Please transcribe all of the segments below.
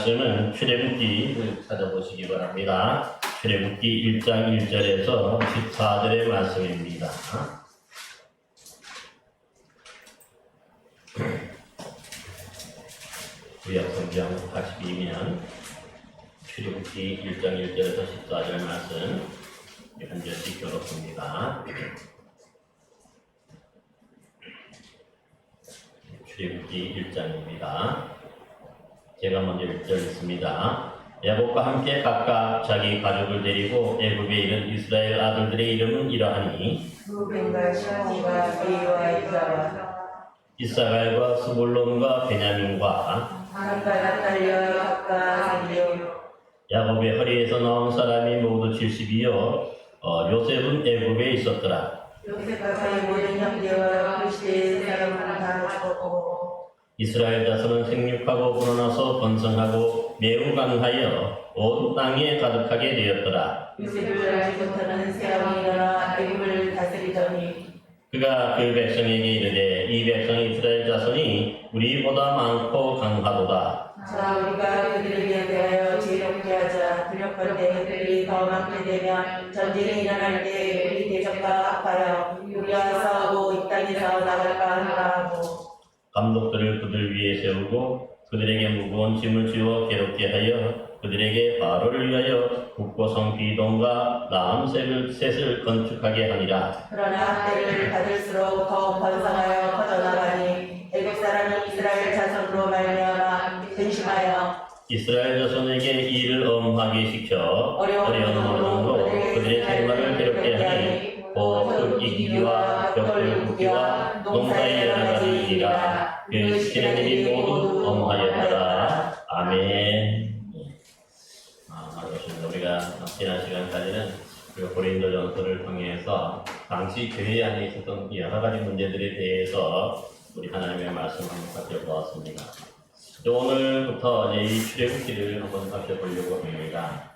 말씀은 출애굽기를 찾아보시기 바랍니다. 출애굽기 1장 1절에서 14절의 말씀입니다. 구약성경 82면 출애굽기 1장 1절에서 14절 말씀 한 절씩 교독합니다. 출애굽기 1장입니다. 제가 먼저 1절 읽습니다. 야곱과 함께 각각 자기 가족을 데리고 애굽에 이른 이스라엘 아들들의 이름은 이러하니 루벤과 시므온과 레위와 유다와 이사갈과 스불론과 베냐민과 각각 딸려 각각 생겨 야곱의 허리에서 나온 사람이 모두 70이요 요셉은 애굽에 있었더라. 요셉과 그의 모든 형제와 그 시대의 사람은 다 죽었고 이스라엘 자손은 생육하고 불어나서 번성하고 매우 강하여 온 땅에 가득하게 되었더라. 요셉을 알지 못하는 세왕이 일어나 애굽을 다스리더니 그가 그 백성에게 이르되 이 백성 이스라엘 자손이 우리보다 많고 강하도다. 자 우리가 그들에게 대하여 지혜롭게 하자. 두렵건대 그들이 더 많게 되면 전쟁이 일어날 때 우리 대적과 합하여 우리와 싸우고 이 땅에서 나갈까 하노라 하고 감독들을 그들 위에 세우고 그들에게 무거운 짐을 지워 괴롭게 하여 그들에게 바로를 위하여 국고성 비동과 라암셋을 건축하게 하니라. 그러나 때를 받을수록 더 번성하여 퍼져나가니 애국 사람이 이스라엘 자손으로 말미암아 근심하여 이스라엘 자손에게 이 일을 엄하게 시켜 어려운 노릇으로 그들의 생활을 괴롭게 하니 곧 이기기와 벽돌 굽기와 농사에 여러 가지 일이라. 그 시키는 일이 모두 엄하였더라. 아멘. 그렇습니다. 우리가 지난 시간까지는 고린도전서를 통해서 당시 교회 안에 있었던 여러 가지 문제들에 대해서 우리 하나님의 말씀을 한번 살펴보았습니다. 오늘부터 이 출애굽기를 한번 살펴보려고 합니다.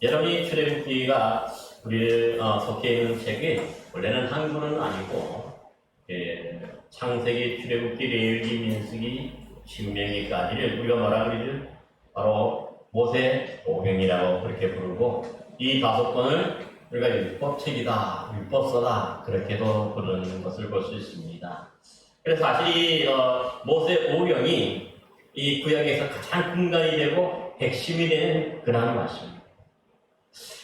여러분이 출애굽기가 우리를 속해 있는 책이 원래는 한글은 아니고 창세기, 출애굽기, 레위기, 민수기, 신명기까지를 우리가 뭐라 그러죠? 바로 모세 오경이라고 그렇게 부르고 이 5권을 우리가 율법책이다, 율법서다 그렇게도 부르는 것을 볼 수 있습니다. 그래서 사실 이 모세 오경이 이 구약에서 가장 근간이 되고 핵심이 되는 그러한 말씀입니다.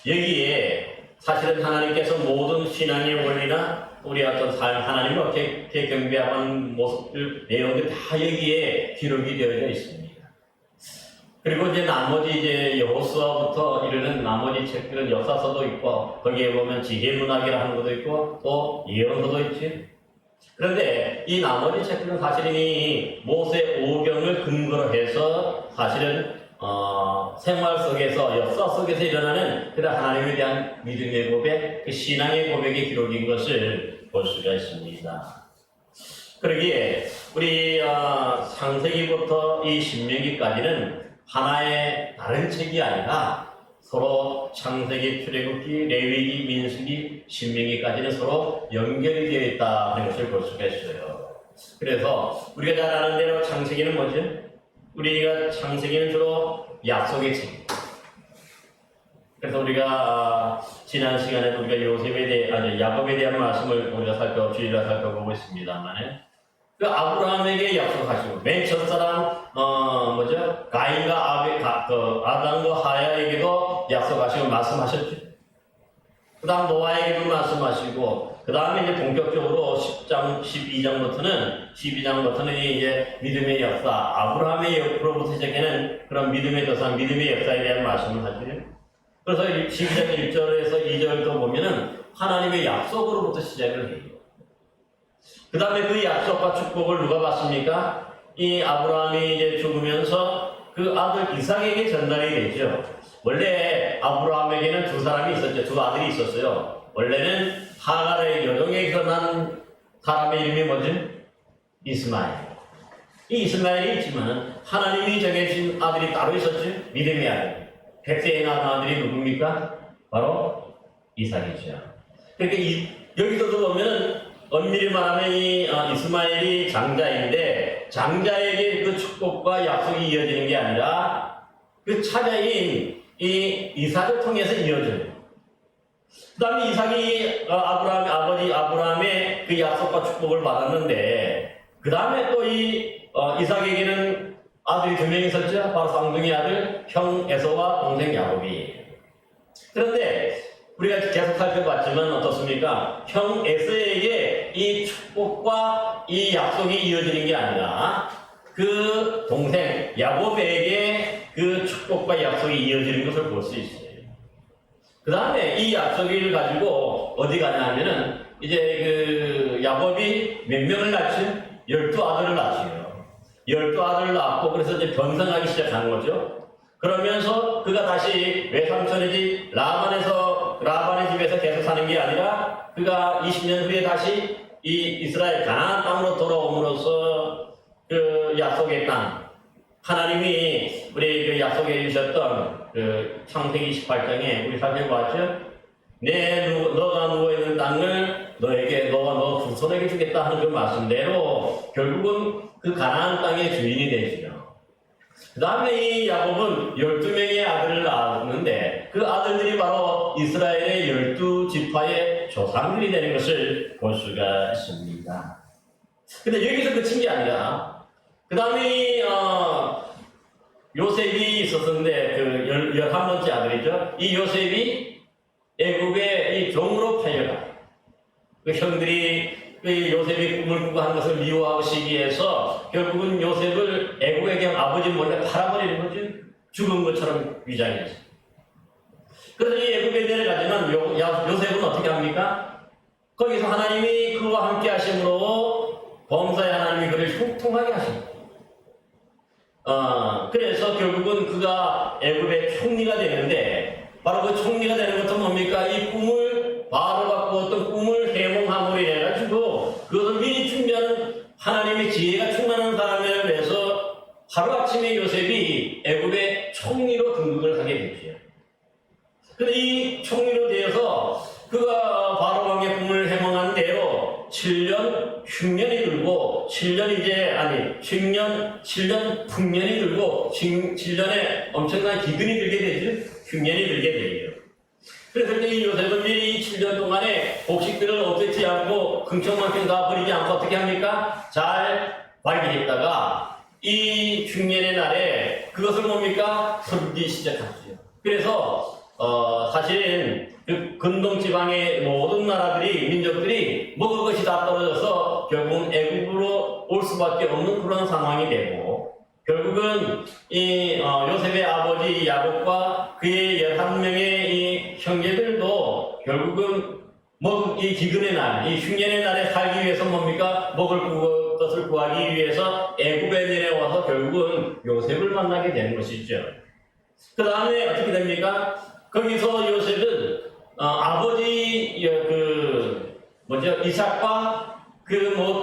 여기에 사실은 하나님께서 모든 신앙의 원리나 우리 어떤 삶, 하나님을 어떻게 경배하는 모습들, 내용들 다 여기에 기록이 되어져 있습니다. 그리고 이제 나머지 이제 여호수아부터 이르는 나머지 책들은 역사서도 있고, 거기에 보면 지혜문학이라는 것도 있고, 또 예언서도 있지. 그런데 이 나머지 책들은 사실은 이 모세 오경을 근거로 해서 사실은 생활 속에서 역사 속에서 일어나는 그런 하나님에 대한 믿음의 고백, 그 신앙의 고백의 기록인 것을 볼 수가 있습니다. 그러기에 우리 창세기부터 이 신명기까지는 하나의 다른 책이 아니라 서로 창세기, 출애굽기, 레위기, 민수기, 신명기까지는 서로 연결이 되어 있다는 것을 볼 수가 있어요. 그래서 우리가 잘 아는 대로 창세기는 뭐죠? 우리가 창세기는 주로 약속의 책. 그래서 우리가 지난 시간에 우리가 요셉에 대해 야곱에 대한 말씀을 우리가 주일날 살펴보고 있습니다만, 그 아브라함에게 약속하시고 맨 첫사람 가인과 아담과 하야에게도 약속하시고 말씀하셨죠. 그 다음 노아에게도 말씀하시고, 그 다음에 이제 본격적으로 12장부터는 이제 믿음의 역사, 아브라함의 역으로부터 시작하는 그런 믿음의 조상, 믿음의 역사에 대한 말씀을 하죠. 그래서 12장 1절에서 2절도 보면은 하나님의 약속으로부터 시작을 해요. 그 다음에 그 약속과 축복을 누가 받습니까? 이 아브라함이 이제 죽으면서 그 아들 이삭에게 전달이 되죠. 원래 아브라함에게는 두 사람이 있었죠. 두 아들이 있었어요. 원래는 하갈의 여종에게서 난 사람의 이름이 뭐지? 이스마엘. 이 이스마엘이 있지만 하나님이 정해주신 아들이 따로 있었죠. 믿음의 아들. 백세에 낳은 아들이 누굽니까? 바로 이삭이죠. 그러니까 여기서도 보면 엄밀히 말하면 이 이스마엘이 장자인데 장자에게 그 축복과 약속이 이어지는 게 아니라 그 차자인 이 이삭을 통해서 이어져요. 그 다음에 이삭이 아브라함의 아버지 아브라함의 그 약속과 축복을 받았는데, 그 다음에 또 이 이삭에게는 아들이 2명 있었죠. 바로 쌍둥이 아들 형 에서와 동생 야곱이. 그런데 우리가 계속 살펴봤지만 어떻습니까? 형 에서에게 이 축복과 이 약속이 이어지는 게 아니라 그 동생 야곱에게 그 축복과 약속이 이어지는 것을 볼 수 있어요. 그 다음에 이 약속을 가지고 어디 가냐 하면은 이제 그 야곱이 몇 명을 낳지? 12아들을 낳지요. 12아들을 낳고 그래서 이제 번성하기 시작한 거죠. 그러면서 그가 다시 외삼촌의 집 라반의 집에서 계속 사는 게 아니라 그가 20년 후에 다시 이 이스라엘 가나안 땅으로 돌아옴으로써 그 약속의 땅, 하나님이 우리 그 약속해 주셨던 그 창세기 28장에 우리 살펴봤죠. 너가 누워있는 땅을 너가 너 후손에게 주겠다 하는 그 말씀대로 결국은 그 가나안 땅의 주인이 되지요. 그 다음에 이 야곱은 12명의 아들을 낳았는데 그 아들들이 바로 이스라엘의 12지파의 조상들이 되는 것을 볼 수가 있습니다. 근데 여기서 그친 게 아니라 그 다음에 요셉이 있었는데 그 11번째 아들이죠. 이 요셉이 애굽의 이 종으로 팔려가. 그 형들이 그 요셉이 꿈을 꾸고 한 것을 미워하고 시기해서 결국은 요셉을 애굽에게 아버지 몰래 팔아버리는 거죠. 죽은 것처럼 위장해서. 그래서 이 애굽에 내려가지만 요셉은 어떻게 합니까? 거기서 하나님이 그와 함께 하심으로 범사의 하나님이 그를 형통하게 하십니다. 그래서 결국은 그가 애굽의 총리가 되는데 바로 그 총리가 되는 것은 뭡니까? 이 꿈을 바로가 꾸었던 꿈을 해몽함으로 인해 가지고 그것을 미리 준비하는 하나님의 지혜가 충만한 사람에 대해서 하루아침에 요셉이 애굽의 총리로 등극을 하게 되죠. 그런데 이 총리로 되어서 그가 바로 왕의 꿈을 해몽한 대로 7년 흉년이 들고 7년 풍년이 들고 7년에 엄청난 기근이 들게 되죠. 흉년이 들게 되죠. 그래서 이 요셉은 미리 7년 동안에 곡식들을 없애지 않고 긍청만큼 다 버리지 않고 어떻게 합니까? 잘 발기했다가 이 흉년의 날에 그것을 뭡니까? 섬기 시작하죠. 그래서 사실은 그 근동 지방의 모든 나라들이 민족들이 먹을 것이 다 떨어져서 결국은 애굽으로 올 수밖에 없는 그런 상황이 되고 결국은 이 요셉의 아버지 야곱과 그의 11명의 이 형제들도 결국은 이 기근의 날, 이 흉년의 날에 살기 위해서 뭡니까? 먹을 것을 구하기 위해서 애굽에 내려와서 결국은 요셉을 만나게 되는 것이죠. 그 다음에 어떻게 됩니까? 거기서 요셉은 아버지 이삭과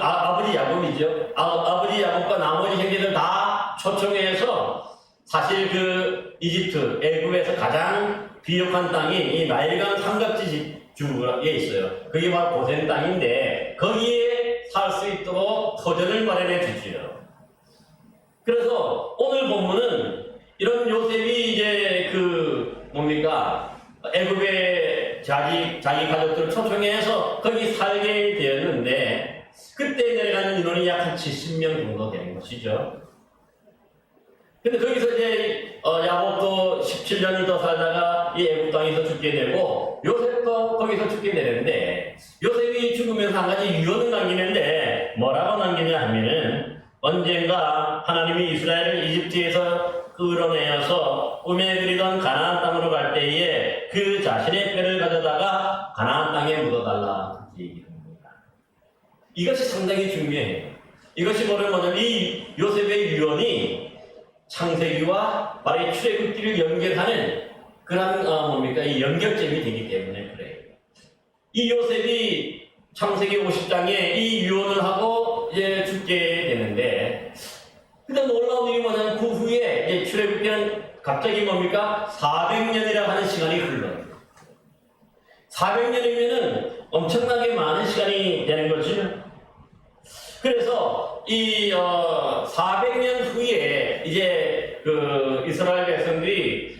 아버지 야곱이죠. 아버지 야곱과 나머지 형제들 다 초청해서 사실 그 이집트 애굽에서 가장 비옥한 땅인 이 나일강 삼각지 주에 있어요. 그게 바로 고센 땅인데 거기에 살 수 있도록 터전을 마련해 주지요. 그래서 오늘 본문은 이런 요셉이 이제 애굽에 자기 가족들을 초청해서 거기 살게 되었는데 그때 내려가는 인원이 약 한 70명 정도 되는 것이죠. 근데 거기서 이제 야곱도 17년을 더 살다가 이 애굽 땅에서 죽게 되고 요셉도 거기서 죽게 되는데 요셉이 죽으면서 한 가지 유언을 남기는데 뭐라고 남기냐 하면은 언젠가 하나님이 이스라엘을 이집트에서 끌어내어서 꿈에 그리던 가나안 땅으로 갈 때에 그 자신의 뼈를 가져다가 가나안 땅에 묻어달라 그렇게 얘기합니다. 이것이 상당히 중요해요. 이것이 뭐냐면 이 요셉의 유언이 창세기와 바로 이 출애굽기를 연결하는 그런 이 연결점이 되기 때문에 그래요. 이 요셉이 창세기 50장에 이 유언을 하고 이제 죽게 되는데 근데 놀라운 일이 뭐냐면 그 후에 이제 출애굽기는 갑자기 400년이라고 하는 시간이 흘러요. 400년이면은 엄청나게 많은 시간이 되는 거죠. 그래서 이 400년 후에 이제 그 이스라엘 백성들이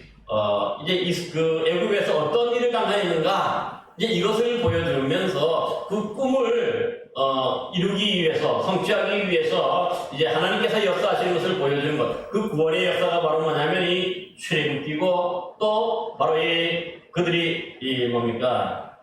이제 그 애굽에서 어떤 일을 당하였는가 이제 이것을 보여주면서 그 꿈을 이루기 위해서 성취하기 위해서 이제 하나님께서 역사하시는 것을 보여주는 것. 그 구원의 역사가 바로 뭐냐면 이 출애굽기고 또 바로 이 그들이 이 뭡니까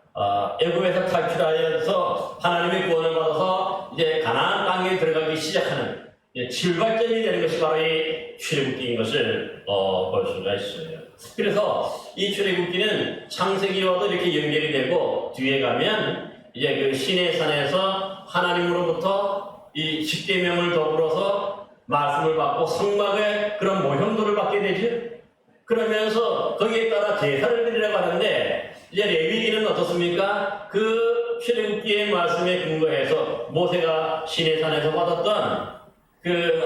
애굽에서 탈출하여서 하나님의 구원을 받아서 이제 가나안 땅에 들어가기 시작하는 출발점이 되는 것이 바로 이 출애굽기인 것을 볼 수가 있어요. 그래서 이 출애굽기는 창세기와도 이렇게 연결이 되고 뒤에 가면 이제 그 시내산에서 하나님으로부터 이 십계명을 더불어서 말씀을 받고 성막의 그런 모형도를 받게 되죠. 그러면서 거기에 따라 제사를 드리라고 하는데 이제 레위기는 어떻습니까? 그 출애굽기의 말씀에 근거해서 모세가 시내산에서 받았던 그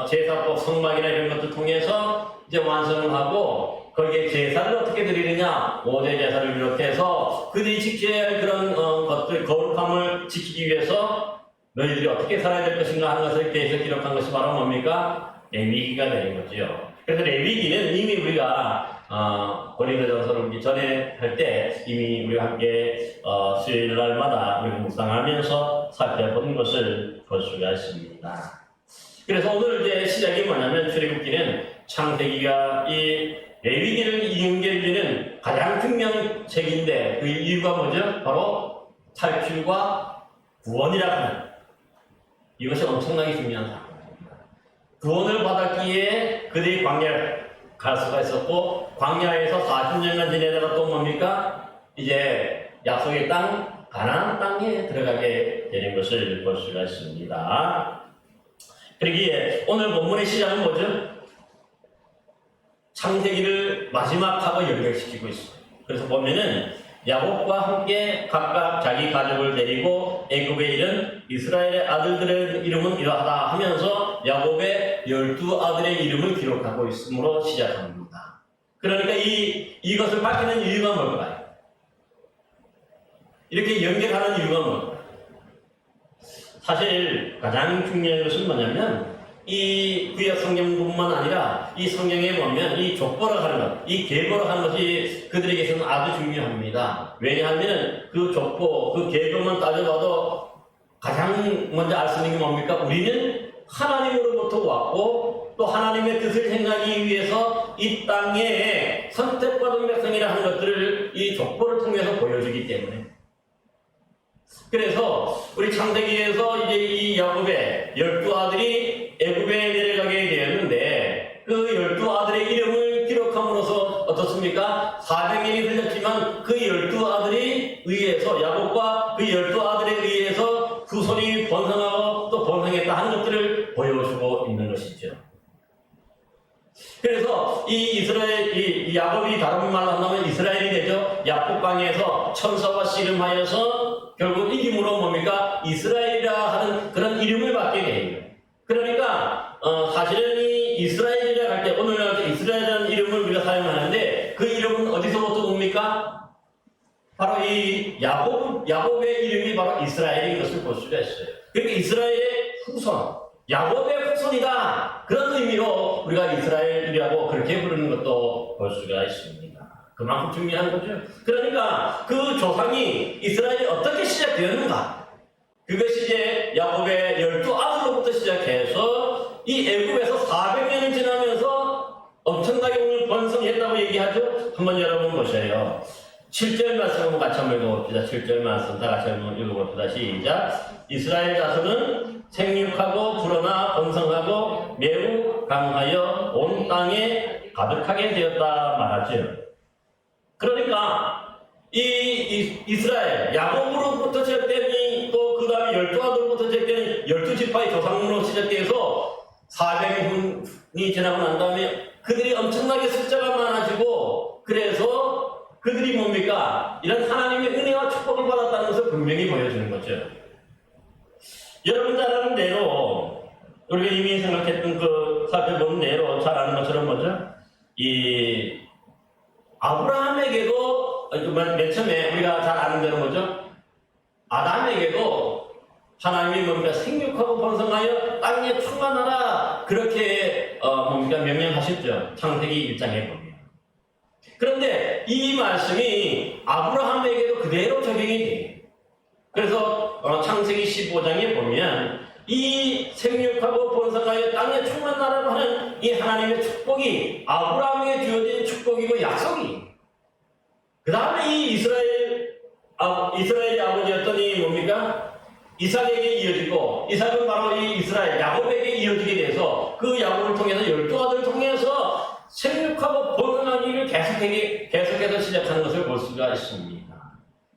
제사법 성막이나 이런 것들 통해서 이제 완성을 하고 거기에 제사를 어떻게 드리느냐 5대 제사를 비롯해서 그들이 지켜야 할 그런 것들 거룩함을 지키기 위해서 너희들이 어떻게 살아야 될 것인가 하는 것을 계속 기록한 것이 바로 뭡니까? 레위기가 되는 거죠. 그래서 레위기는 이미 우리가 고린도전서를 우리 전에 할 때 이미 우리가 함께 수요일 날마다 우리가 묵상하면서 살펴본 것을 볼 수가 있습니다. 그래서 오늘 이제 시작이 뭐냐면 출애굽기는 창세기가 이 레위기를 연결되는 가장 중요한 책인데 그 이유가 뭐죠? 바로 탈출과 구원이라고 하는 이것이 엄청나게 중요한 사건입니다. 구원을 받았기에 그들이 광야에 갈 수가 있었고 광야에서 40년간 지내다가 또 뭡니까? 이제 약속의 땅 가나안 땅에 들어가게 되는 것을 볼 수가 있습니다. 그러기에 오늘 본문의 시작은 뭐죠? 창세기를 마지막하고 연결시키고 있어요. 그래서 보면은 야곱과 함께 각각 자기 가족을 데리고 애굽에 이른 이스라엘의 아들들의 이름은 이러하다 하면서 야곱의 12아들의 이름을 기록하고 있으므로 시작합니다. 그러니까 이것을 밝히는 이유가 뭘까요? 이렇게 연결하는 이유가 뭘까요? 사실 가장 중요한 것은 뭐냐면 이 구약 성경뿐만 아니라 이 성경에 보면 이 족보를 하는 것, 이 계보를 하는 것이 그들에게서는 아주 중요합니다. 왜냐하면 그 족보, 그 계보만 따져봐도 가장 먼저 알 수 있는 게 뭡니까? 우리는 하나님으로부터 왔고 또 하나님의 뜻을 행하기 위해서 이 땅에 선택받은 백성이라 하는 것들을 이 족보를 통해서 보여주기 때문에 그래서 우리 창세기에서 이제 이 야곱의 12아들이 애굽에 내려가게 되었는데 그 12아들의 이름을 기록함으로써 어떻습니까? 400년이 흘렀지만 그 12아들이 의해서 야곱과 그 12아들에 의해서 후손이 번성하고 또 번성했다 하는 것들을 보여주고 있는 것이죠. 그래서 이 이스라엘, 이 야곱이 다른 말로 한다면 이스라엘이 되죠. 야곱강에서 천사와 씨름하여서 결국 이름으로 뭡니까? 이스라엘이라 하는 그런 이름을 받게 돼요. 그러니까 사실은 이 이스라엘이라 할 때 오늘날 이스라엘이라는 이름을 우리가 사용하는데 그 이름은 어디서부터 옵니까? 바로 이 야곱의 이름이 바로 이스라엘인 것을 볼 수가 있어요. 그러니까 이스라엘의 후손, 야곱의 후손이다. 그런 의미로 우리가 이스라엘이라고 그렇게 부르는 것도 볼 수가 있습니다. 그만큼 중요한 거죠. 그러니까 그 조상이 이스라엘이 어떻게 시작되었는가? 그것이 이제 야곱의 12아들로부터 시작해서 이 애굽에서 400년을 지나면서 엄청나게 오늘 번성했다고 얘기하죠. 한번 여러분 보세요. 7절 말씀 한번 같이 한번 읽어봅시다. 7절 말씀 다 같이 한번 읽어봅시다. 시작. 이스라엘 자손은 생육하고 불어나 번성하고 매우 강하여 온 땅에 가득하게 되었다 말하죠. 그러니까 이스라엘 야곱으로부터 시작되니 또 그 다음에 12아들로부터 시작되는 12지파의 조상으로 시작돼서 400년이 지나고 난 다음에 그들이 엄청나게 숫자가 많아지고 그래서 그들이 뭡니까? 이런 하나님의 은혜와 축복을 받았다는 것을 분명히 보여주는 거죠. 여러분 잘 아는 대로 우리가 이미 생각했던 그 살펴본 대로 잘 아는 것처럼 뭐죠? 이 아브라함에게도 맨 처음에 우리가 잘 아는 대로 뭐죠? 아담에게도 하나님이 뭡니까 생육하고 번성하여 땅에 충만하라 그렇게 뭡니까 명령하셨죠. 창세기 1장에 보면. 그런데 이 말씀이 아브라함에게도 그대로 적용이 돼요. 그래서 창세기 15장에 보면 이 생육하고 번성하여 땅에 충만하라고 하는 이 하나님의 축복이 아브라함에게 주어진 축복이고 약속이. 그 다음에 이 이스라엘의 아버지였던 이 뭡니까? 이삭에게 이어지고 이삭은 바로 이 이스라엘 야곱에게 이어지게 돼서 그 야곱을 통해서 12아들을 통해서 생육하고 번성하기를 계속해서 시작하는 것을 볼 수가 있습니다.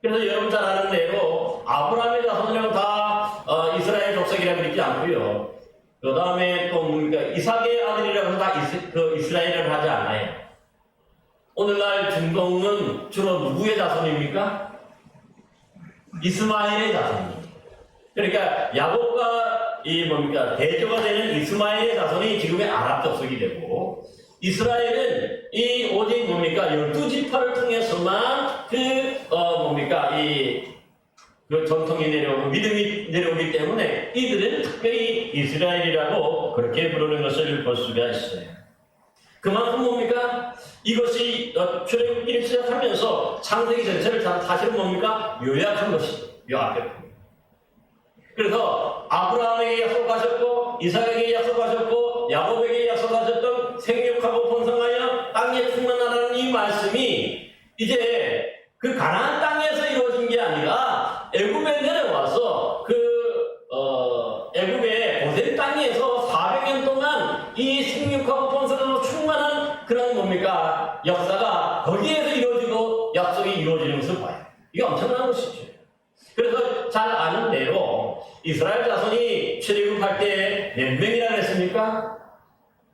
그래서 여러분 잘 아는 대로 아브라함의 자손이라고 다 이스라엘 족속이라고 그러지 않고요. 그 다음에 또 뭡니까 이삭의 아들이라고 해서 다 이스라엘이라고 하지 않아요. 오늘날 중동은 주로 누구의 자손입니까? 이스마엘의 자손입니다. 그러니까 야곱과 이 뭡니까 대조가 되는 이스마엘의 자손이 지금의 아랍 족속이 되고 이스라엘은 이 오직 뭡니까 12지파를 통해서만 그 전통이 내려오고 믿음이 내려오기 때문에 이들은 특별히 이스라엘이라고 그렇게 부르는 것을 볼 수가 있어요. 그만큼 뭡니까 이것이 출애굽기를 시작하면서 창세기 전체를 사실은 뭡니까 요약한 것이죠. 요약했고. 그래서 아브라함에게 약속하셨고 이삭에게 약속하셨고 야곱에게 약속하셨던 생육하고 번성하여 땅에 충만하라는 이 말씀이 이제 그 가나안 땅에서 이루어진 게 아니라 애굽에 내려와서 애굽의 고센 땅에서 400년 동안 이 생육하고 번성하고 충만한 그런 뭡니까 역사가 거기에서 이루어지고 약속이 이루어지는 것을 봐요. 이게 엄청난 것이죠. 그래서 잘 아는 대로 이스라엘 자손이 출애굽할 때 몇 명이라 그랬습니까?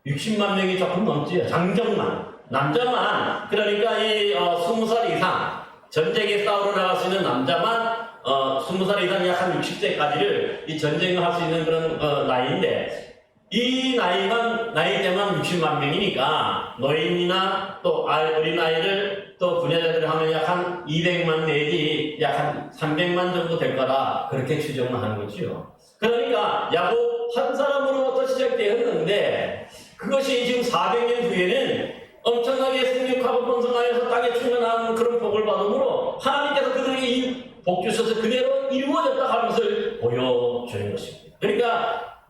60만 명이 조금 넘지요. 장정만 남자만 그러니까 이 20살 이상 전쟁에 싸우러 나갈 수 있는 남자만 20살 이상 약 한 60세까지를 이 전쟁을 할 수 있는 그런 나이인데 이 나이대만 60만 명이니까 노인이나 또 어린아이를 또 부녀자들을 하면 약 한 200만 내지 약 한 300만 정도 될 거라 그렇게 추정을 하는 거죠. 그러니까 야곱 한 사람으로부터 시작되었는데 그것이 지금 400년 후에는 엄청나게 생육하고 번성하여서 땅에 충만한 그런 복을 받음으로 하나님께서 그들에게 이 복 주셔서 그대로 이루어졌다 하는 것을 보여주는 것입니다. 그러니까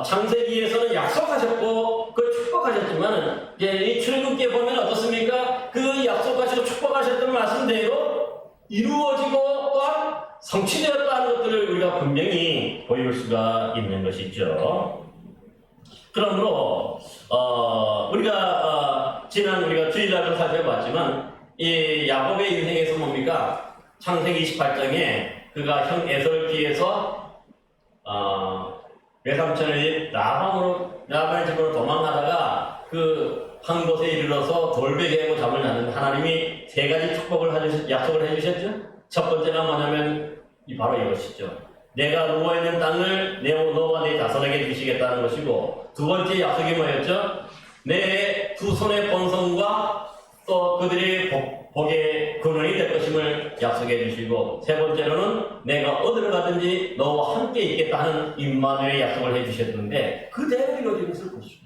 창세기에서는 약속하셨고 그 축복하셨지만 이 출애굽기에 보면 어떻습니까? 그 약속하시고 축복하셨던 말씀대로 이루어지고 또한 성취되었다는 것들을 우리가 분명히 보일 수가 있는 것이죠. 그러므로 우리가 주일날도 살펴봤지만 이 야곱의 인생에서 뭡니까? 창세기 28장에 그가 형 에서를 피해서 외삼촌의 라반의 집으로 도망가다가 그 한 곳에 이르러서 돌베개하고 잠을 자는데 하나님이 세 가지 약속을 해주셨죠. 첫 번째가 뭐냐면 바로 이것이죠. 내가 누워있는 땅을 너와 내 자손에게 주시겠다는 것이고 두 번째 약속이 뭐였죠? 내 두 손의 번성과 또 그들의 복의 근원이 될 것임을 약속해 주시고 세 번째로는 내가 어디를 가든지 너와 함께 있겠다 하는 임마누엘의 약속을 해 주셨는데 그대로 이루어진 것을 볼 수 있어요.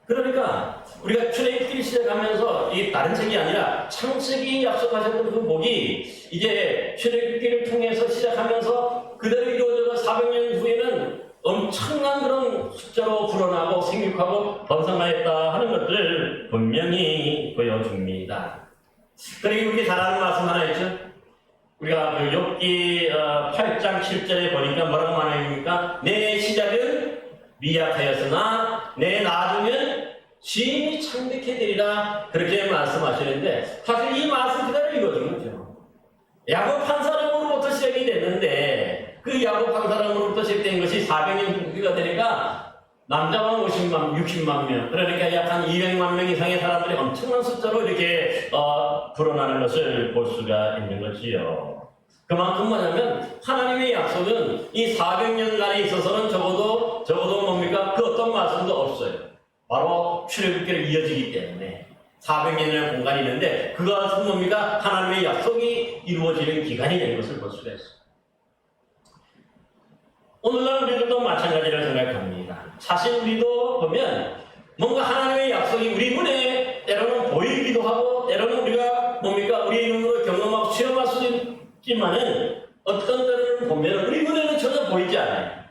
그러니까 우리가 출애굽기를 시작하면서 이 다른 책이 아니라 창세기 약속하셨던 그 복이 이제 출애굽기를 통해서 시작하면서 그대로 이루어져서 400년 후에는 엄청난 그런 숫자로 불어나고 생육하고 번성하였다 하는 것들을 분명히 보여줍니다. 그리고 우리 잘 아는 말씀 하나 있죠. 우리가 욥기 8장 7절에 보니까 뭐라고 말합니까? 내 시작은 미약하였으나 내 나중은 심히 창백해 되리라 그렇게 말씀하시는데 사실 이 말씀 그대로 이루어진 거죠. 야곱 한 사람으로부터 시작이 됐는데 그 야곱 한 사람으로부터 시작된 것이 400년 후가 되니까 남자만 60만 명 그러니까 약 한 200만 명 이상의 사람들이 엄청난 숫자로 이렇게 불어나는 것을 볼 수가 있는 거지요. 그만큼 뭐냐면 하나님의 약속은 이 400년간에 있어서는 적어도 뭡니까? 그 어떤 말씀도 없어요. 바로 출애굽기로 이어지기 때문에 400년이라는 공간이 있는데 그것은 뭡니까? 하나님의 약속이 이루어지는 기간이 되는 것을 볼 수가 있습니다. 오늘날 우리들도 마찬가지라 생각합니다. 사실 우리도 보면 뭔가 하나님의 약속이 우리 눈에 때로는 보이기도 하고 때로는 우리가 뭡니까? 우리 눈으로 경험하고 체험할 수 있지만은 어떤 때는 보면 우리 눈에는 전혀 보이지 않아요.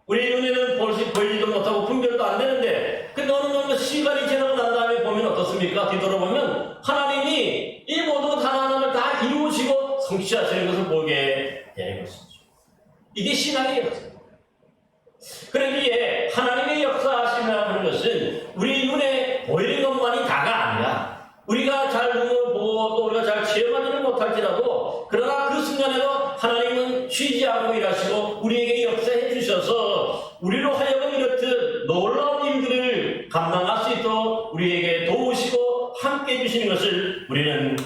우리 눈에는 보이지도 못하고 분별도 안 되는데 근데 어느 정도 시간이 지나고 난 다음에 보면 어떻습니까? 뒤돌아보면 하나님이 이 모든 것 하나하나를 다 이루시고 성취하시는 것을 보게 되는 것이죠. 이게 신앙의 역사입니다. 그러기에 하나님의 역사하심이라고 하는 것은 우리 눈에 보이는 것만이 다가 아니라 우리가 잘 눈으로 보고 또 우리가 잘 체험하지는 못할지라도 그러나 그 순간에도 하나님은 쉬지 않고 일하시고 우리에게 역사해 주셔서 우리로 하여금 이렇듯 놀라운 일들을 감당할 수 있도록 우리에게 도우시고 함께 해주시는 것을 우리는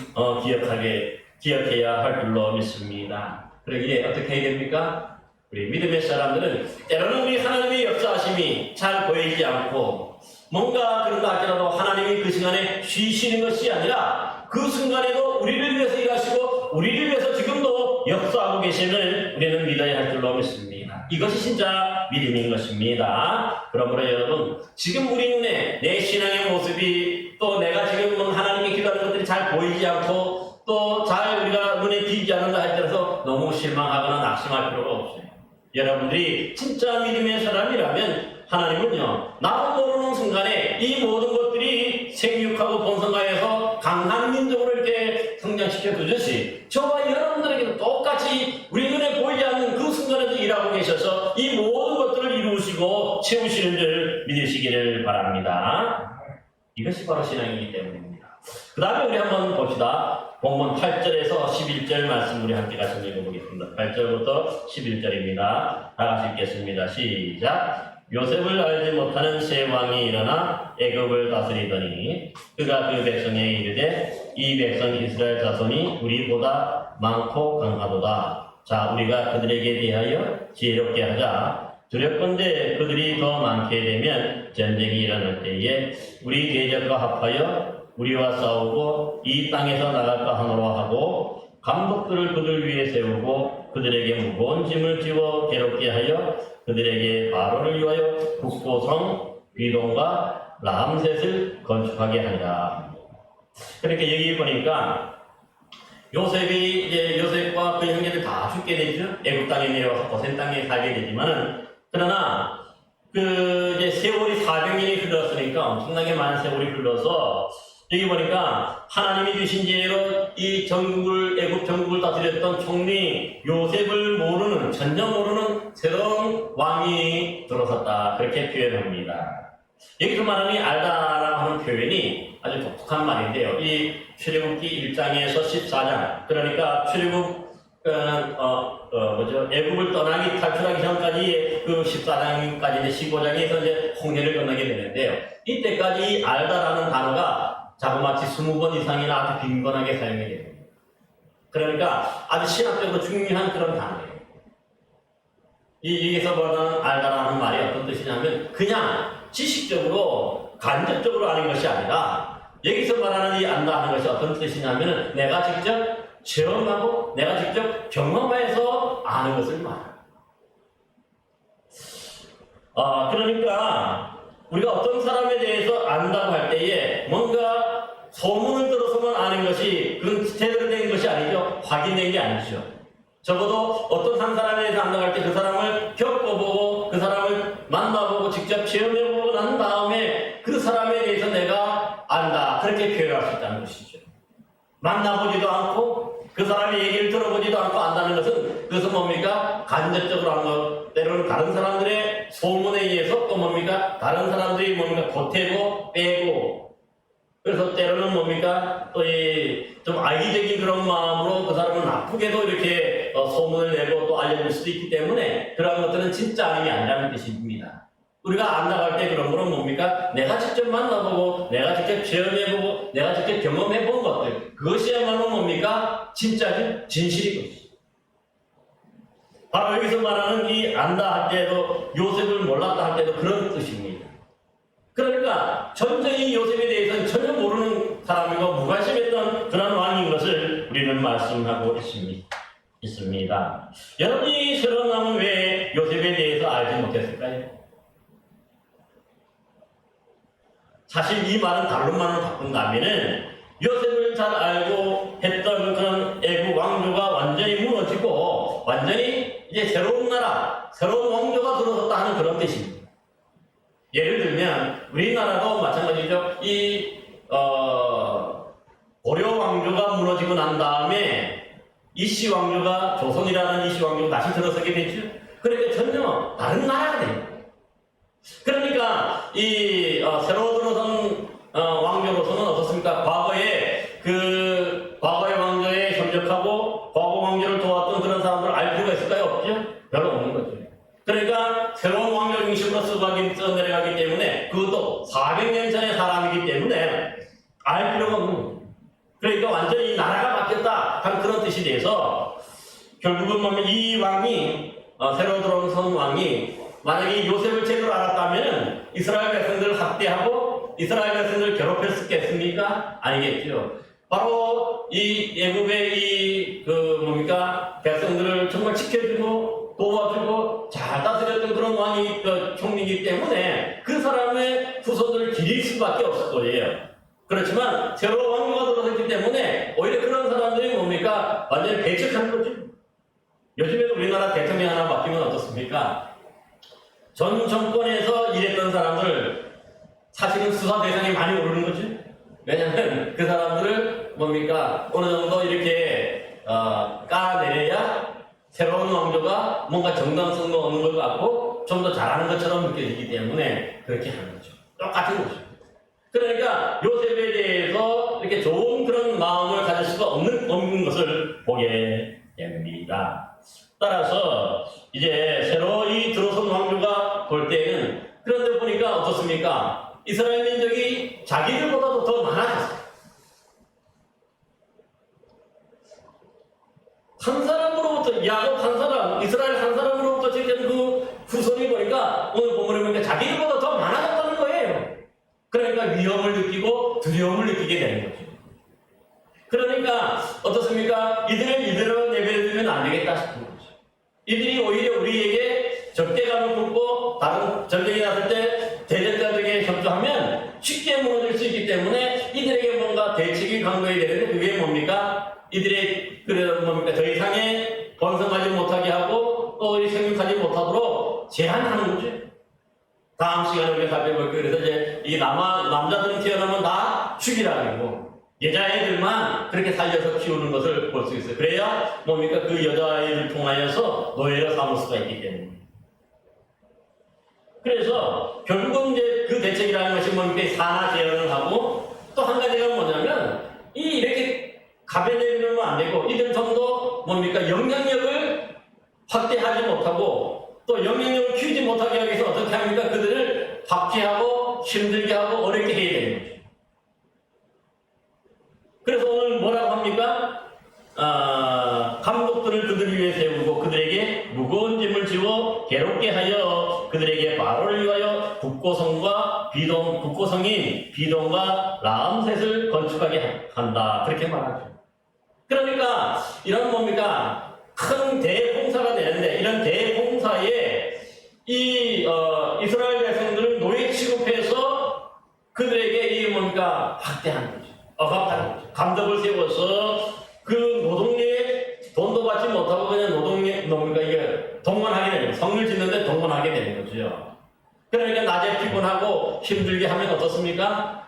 기억해야 할 줄로 믿습니다. 그러기에 어떻게 해야 됩니까? 우리 믿음의 사람들은 때로는 우리 하나님의 역사하심이 잘 보이지 않고 뭔가 그런가 할지라도 하나님이 그 시간에 쉬시는 것이 아니라 그 순간에도 우리를 위해서 일하시고 우리를 위해서 지금도 역사하고 계심을 우리는 믿어야 할 줄로 믿습니다. 이것이 진짜 믿음인 것입니다. 그러므로 여러분 지금 우리 눈에 내 신앙의 모습이 또 내가 지금 하나님께 기도하는 것들이 잘 보이지 않고 또 잘 우리가 눈에 띄지 않는다 할지라도 너무 실망하거나 낙심할 필요가 없어요. 여러분들이 진짜 믿음의 사람이라면 하나님은요 나도 모르는 순간에 이 모든 것들이 생육하고 본성가에서 강한 민족으로 이렇게 성장시켜 두듯이 저와 여러분들에게도 똑같이 우리 눈에 보이지 않는 그 순간에도 일하고 계셔서 이 모든 것들을 이루시고 채우시는 줄 믿으시기를 바랍니다. 이것이 바로 신앙이기 때문입니다. 그 다음에 우리 한번 봅시다. 본문 8절에서 11절 말씀 우리 함께 같이 읽어보겠습니다. 8절부터 11절입니다. 다 같이 읽겠습니다. 시작. 요셉을 알지 못하는 세 왕이 일어나 애굽을 다스리더니 그가 그 백성에 이르되 이 백성 이스라엘 자손이 우리보다 많고 강하도다. 자, 우리가 그들에게 대하여 지혜롭게 하자. 두렵건대 그들이 더 많게 되면 전쟁이 일어날 때에 우리 대적과 합하여 우리와 싸우고 이 땅에서 나갈까 하노라 하고 감독들을 그들 위에 세우고 그들에게 무거운 짐을 지워 괴롭게 하여 그들에게 바로를 위하여 국보성 비동과 라암셋을 건축하게 하니라. 그러니까 여기 보니까 요셉과 그 형제들 다 죽게 되죠. 애굽 땅에 내려와서 고센 땅에 살게 되지만은 그러나 이제 세월이 400년이 흘렀으니까 엄청나게 많은 세월이 흘러서 여기 보니까 하나님이 주신 지혜로 이 애굽 전국을 다스렸던 총리 요셉을 모르는, 전혀 모르는 새로운 왕이 들어섰다. 그렇게 표현합니다. 여기서 말하는 알다라고 하는 표현이 아주 독특한 말인데요. 이 출애굽기 1장에서 14장, 그러니까 출애굽 애굽을 떠나기 탈출하기 전까지 그 14장까지 이제 15장에서 이제 홍해를 건너게 되는데요. 이때까지 이 알다라는 단어가 자그마치 20번 이상이나 아주 빈번하게 사용이 됩니다. 그러니까 아주 신학적으로 중요한 그런 단어예요. 여기서 말하는 알다라는 말이 어떤 뜻이냐면 그냥 지식적으로 간접적으로 아는 것이 아니라 여기서 말하는 이 안다 하는 것이 어떤 뜻이냐면 내가 직접 체험하고 내가 직접 경험해서 아는 것을 말합니다. 그러니까 우리가 어떤 사람에 대해서 안다고 할 때에 뭔가 소문을 들어서만 아는 것이 그건 제대로 된 것이 아니죠. 확인된 게 아니죠. 적어도 어떤 한 사람에 대해서 안다고 할 때 그 사람을 겪어보고 그 사람을 만나보고 직접 체험해보고 난 다음에 그 사람에 대해서 내가 안다. 그렇게 표현할 수 있다는 것이죠. 만나보지도 않고 그 사람의 얘기를 들어보지도 않고 안다는 것은 그것은 뭡니까? 간접적으로 한 것, 때로는 다른 사람들의 소문에 의해서 또 뭡니까? 다른 사람들이 뭡니까? 보태고 빼고 그래서 때로는 뭡니까? 또 좀 악의적인 그런 마음으로 그 사람을 나쁘게도 이렇게 소문을 내고 또 알려줄 수도 있기 때문에 그런 것들은 진짜 아닌 게 아니라는 뜻입니다. 우리가 안다고 할 때 그런 거는 뭡니까? 내가 직접 만나보고 내가 직접 체험해보고 내가 직접 경험해본 것들 그것이야말로 뭡니까? 진짜지 진실인 것이죠. 바로 여기서 말하는 이 안다 할 때도 요셉을 몰랐다 할 때도 그런 뜻입니다. 그러니까 전쟁이 요셉에 대해서는 전혀 모르는 사람이고 무관심했던 그런 왕인 것을 우리는 말씀하고 있습니다. 여러분이 새로운 왕은 왜 요셉에 대해서 알지 못했을까요? 사실 이 말은 다른말로 바꾼다면은 요셉을 잘 알고 했던 그런 애국 왕조가 완전히 무너지고 완전히 이제 새로운 나라, 새로운 왕조가 들어섰다 하는 그런 뜻입니다. 예를 들면 우리나라도 마찬가지죠. 고려 왕조가 무너지고 난 다음에 이씨 왕조가 조선이라는 이씨 왕조가 다시 들어서게 됐죠. 그러니까 전혀 다른 나라가 됩니다. 그러니까 새로 들어선 왕조로서는 어떻습니까? 과거의 왕조에 협력하고 과거 왕조를 도왔던 그런 사람들을 알 필요가 있을까요? 없죠? 별로 없는 거죠. 그러니까 새로운 왕조 중심으로 써내려가기 때문에 그것도 400년 전의 사람이기 때문에 알 필요가 없는 거죠. 그러니까 완전히 나라가 바뀌었다 하는 그런 뜻이 돼서 결국은 보면 이 왕이 새로 들어선 왕이 만약에 요셉을 제대로 알았다면 이스라엘 백성들을 학대하고 이스라엘 백성들을 괴롭혔겠습니까? 아니겠죠. 바로 이 애굽의 백성들을 정말 지켜주고 도와주고 잘 다스렸던 그런 왕이 총리이기 때문에 그 사람의 후손들을 기릴 수밖에 없을 거예요. 그렇지만 새로 왕조가 들어섰기 때문에 오히려 그런 사람들이 완전히 배척하는 거죠. 요즘에도 우리나라 대통령 하나 바뀌면 어떻습니까? 전 정권에서 일했던 사람들 사실은 수사 대상이 많이 오르는 거죠. 왜냐하면 그 사람들을 어느 정도 이렇게 깔아내려야 새로운 왕조가 뭔가 정당성도 없는 것 같고 좀 더 잘하는 것처럼 느껴지기 때문에 그렇게 하는 거죠. 똑같은 거죠. 그러니까 요셉에 대해서 이렇게 좋은 그런 마음을 가질 수가 없는 것을 보게 됩니다. 따라서 이제 새로 이 들어선 왕조가 볼 때는 그런데 보니까 어떻습니까? 이스라엘 민족이 자기들보다도 더 많아졌어요. 한 사람으로부터 야곱 한 사람, 이스라엘 한 사람으로부터 지금 그 후손이 보니까 오늘 본문에 보니까 자기들보다 더 많아졌다는 거예요. 그러니까 위험을 느끼고 두려움을 느끼게 되는 거죠. 그러니까 어떻습니까? 이들을 이대로 내버려두면 안 되겠다 싶은 거죠. 이들이 오히려 우리에게 적대감을 품고 다른 전쟁이 났을 때 대전자들에게 협조하면 쉽게 무너질 수 있기 때문에 이들에게 뭔가 대책이 강구해야 되는데 그게 뭡니까? 이들의 더 이상의 번성하지 못하게 하고 또 생육하지 못하도록 제한하는 거죠. 다음 시간에 우리가 살펴볼 거예요. 그래서 이제 이 남자들은 태어나면 다 죽이라는 거고 여자애들만 그렇게 살려서 키우는 것을 볼 수 있어요. 그래야 그 여자아이를 통하여서 노예로 삼을 수가 있기 때문에. 그래서 결국은 이제 그 대책이라는 것이 산하 제한을 하고 또 한 가지가 뭐냐면 이렇게 가벼내면 안 되고 이들 정도 영향력을 확대하지 못하고 또 영향력을 키우지 못하게 하기 위해서 어떻게 합니까? 그들을 박해하고 힘들게 하고 어렵게 해야 되는 거죠. 그래서 오늘 뭐라고 합니까? 감독들을 그들 위에 세우고 그들에게 무거운 짐을 지워 괴롭게 하여 그들에게 바로를 위하여 국고성인 비동과 라암셋을 건축하게 한다. 그렇게 말하죠. 그러니까 이런 큰 대봉사가 되는데 이런 대봉사에 이스라엘 백성들을 노예 취급해서 그들에게 학대하는 거죠. 억압하는 거죠. 감독을 세워서 그 노동력에 돈도 받지 못하고 그냥 동원하게 되는 거죠. 성을 짓는데 동원하게 되는 거죠. 그러니까 낮에 피곤하고 힘들게 하면 어떻습니까?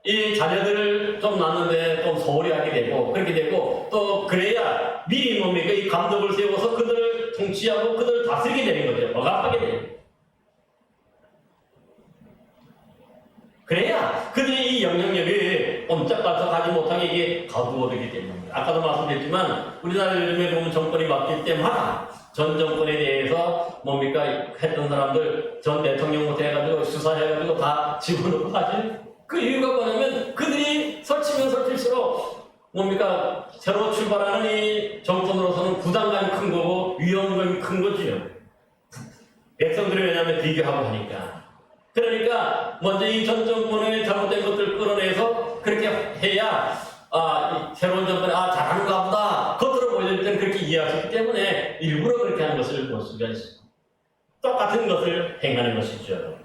이 자녀들을 좀 낳는데 좀 소홀히 하게 되고 그렇게 되고 또 그래야 미리 이 감독을 세워서 그들을 통치하고 그들을 다스리게 되는 거죠. 억압하게 되는 거죠. 그래야 그들의 이 영향력이 꼼짝달싹 하지 못하게 이게 가두어지기 때문입니다. 아까도 말씀드렸지만 우리나라 요즘에 보면 정권이 바뀔 때마다 전 정권에 대해서 했던 사람들 전 대통령부터 해가지고 수사해가지고 다 집어넣고 하지. 그 이유가 뭐냐면 그들이 설치면 설칠수록 새로 출발하는 이 정권으로서는 부담감이 큰 거고 위험감이 큰 거지요. 백성들이 왜냐하면 비교하고 하니까. 그러니까 먼저 이 전 정권의 잘못된 것들을 끌어내서 그렇게 해야 이 새로운 정권이 잘하는가 보다 겉으로 보여줄 때는 그렇게 이해하기 때문에 일부러 그렇게 하는 것을 볼 수가 있습니다. 똑같은 것을 행하는 것이죠.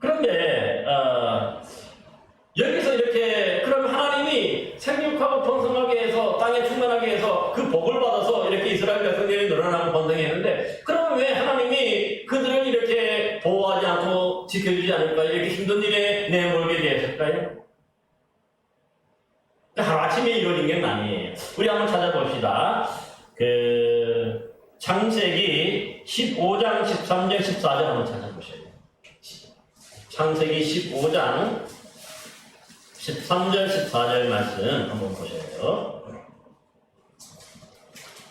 그런데 여기서 이렇게 그럼 하나님이 생육하고 번성하게 해서 땅에 충만하게 해서 그 복을 받아서 이렇게 이스라엘 백성들이 늘어나고 번성했는데 그럼 왜 하나님이 그들을 이렇게 보호하지 않고 지켜주지 않을까요? 이렇게 힘든 일에 내몰게 되었을까요? 하루아침에 이루어진 게 아니에요. 우리 한번 찾아봅시다. 창세기 15장 13절 14절 한번 찾아보셔야 돼요. 창세기 15장 13절 14절 말씀 한번 보셔요.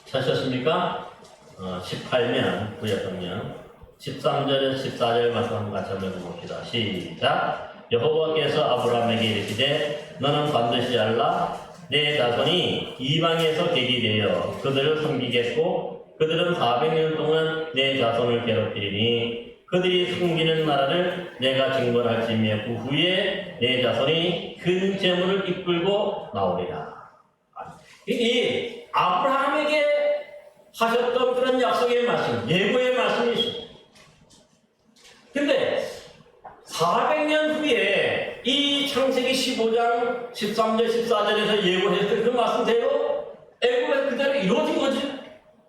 찾으셨습니까? 18면 구약성경 13절 14절 말씀 한번 같이 한번 봅시다. 시작. 여호와께서 아브라함에게 이르시되 너는 반드시 알라 내 자손이 이방에서 객이 되어 그들을 섬기겠고 그들은 400년 동안 내 자손을 괴롭히리니 그들이 섬기는 나라를 내가 징벌할지며 그 후에 내 자손이 큰 재물을 이끌고 나오리라. 이 아브라함에게 하셨던 그런 약속의 말씀, 예고의 말씀이 있습니다. 근데 400년 후에 이 창세기 15장 13절 14절에서 예고했던 그 말씀대로 애굽에서 그대로 이루어진 거지.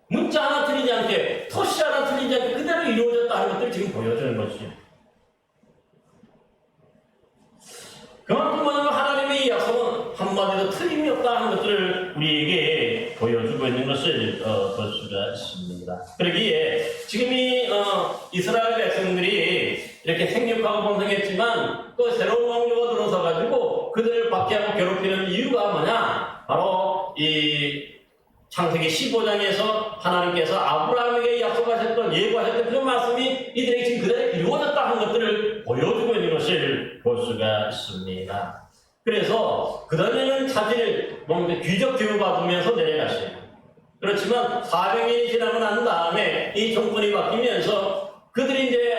문자 하나 틀리지 않게, 토시 하나 틀리지 않게 그대로 이루어졌다는 것들을 지금 보여주는 것이죠. 그만큼 뭐냐면 하나님의 약속은 한마디도 틀림이 없다는 것들을 우리에게 보여주고 있는 것을 볼 수가 있습니다. 그러기에 지금 이 이스라엘 백성들이 이렇게 생육하고 번성했지만 또 새로운 왕조가 들어서 가지고 그들을 박해하고 괴롭히는 이유가 뭐냐? 바로 이 창세기 15장에서 하나님께서 아브라함에게 약속하셨던 예고하셨던 그 말씀이 이들에게 지금 그대로 이루어졌다 하는 것들을 보여주고 있는 것을 볼 수가 있습니다. 그래서 그전에는 사실 귀족 대우받으면서 내려갔어요. 그렇지만 400년이 지나고 난 다음에 이 정권이 바뀌면서 그들이 이제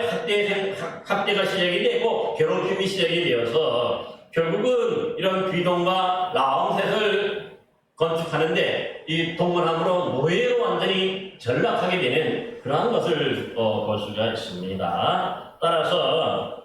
학대가 시작이 되고 괴롭힘이 시작이 되어서 결국은 이런 귀동과 라움셋을 건축하는데 이 동원함으로 노예로 완전히 전락하게 되는 그러한 것을 볼 수가 있습니다. 따라서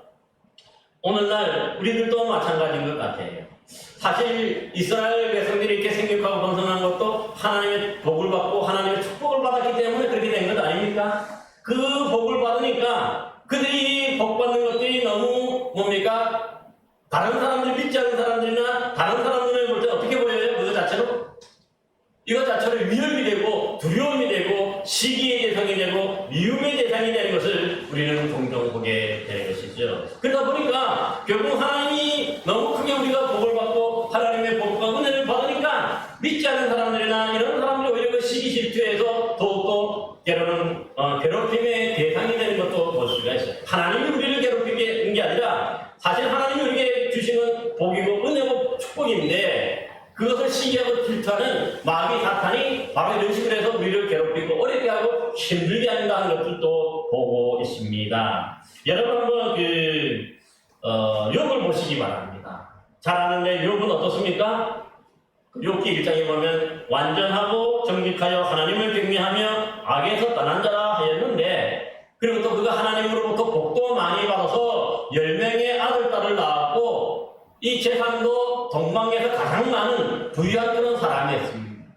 오늘날 우리들도 마찬가지인 것 같아요. 사실 이스라엘 백성들이 이렇게 생육하고 번성한 것도 하나님의 복을 받고 하나님의 축복을 받았기 때문에 그렇게 된 것 아닙니까? 그 복을 받으니까 그들이 복 받는 것들이 너무 뭡니까? 다른 사람들 믿지 않는 사람들이나 다른 사람들을 볼 때 어떻게 보여요? 그거 자체로? 이거 자체로 위험이 되고 두려움이 되고 시기의 대상이 되고 미움의 대상이 되는 것을 우리는 종종 보게 되는 것이죠. 그러다 보니까 결국 하나님이 너무 크게 우리가 복을 받고 하나님의 복과 은혜를 받으니까 믿지 않는 사람들이나 이런 사람들이 오히려 그 시기 질투에서 더욱더 때로는 괴롭힘의 대상이 되는 것도 볼 수가 있어요. 하나님이 우리를 괴롭히게 하는 게 아니라 사실 하나님이 우리에게 주시는 복이고 은혜고 축복인데 그것을 시기하고 질투하는 마귀 사탄이 바로 이런 식으로 해서 우리를 괴롭히고 어렵게 하고 힘들게 한다는 것들도 보고 있습니다. 여러분 한번 욥을 보시기 바랍니다. 잘 아는데 욥은 어떻습니까? 욥기 1장에 보면 완전하고 정직하여 하나님을 경외하며 악에서 떠난 자라 하였는데 그리고 또 그가 하나님으로부터 복도 많이 받아서 10명의 아들, 딸을 낳았고 이 재산도 동방에서 가장 많은 부유한 그런 사람이었습니다.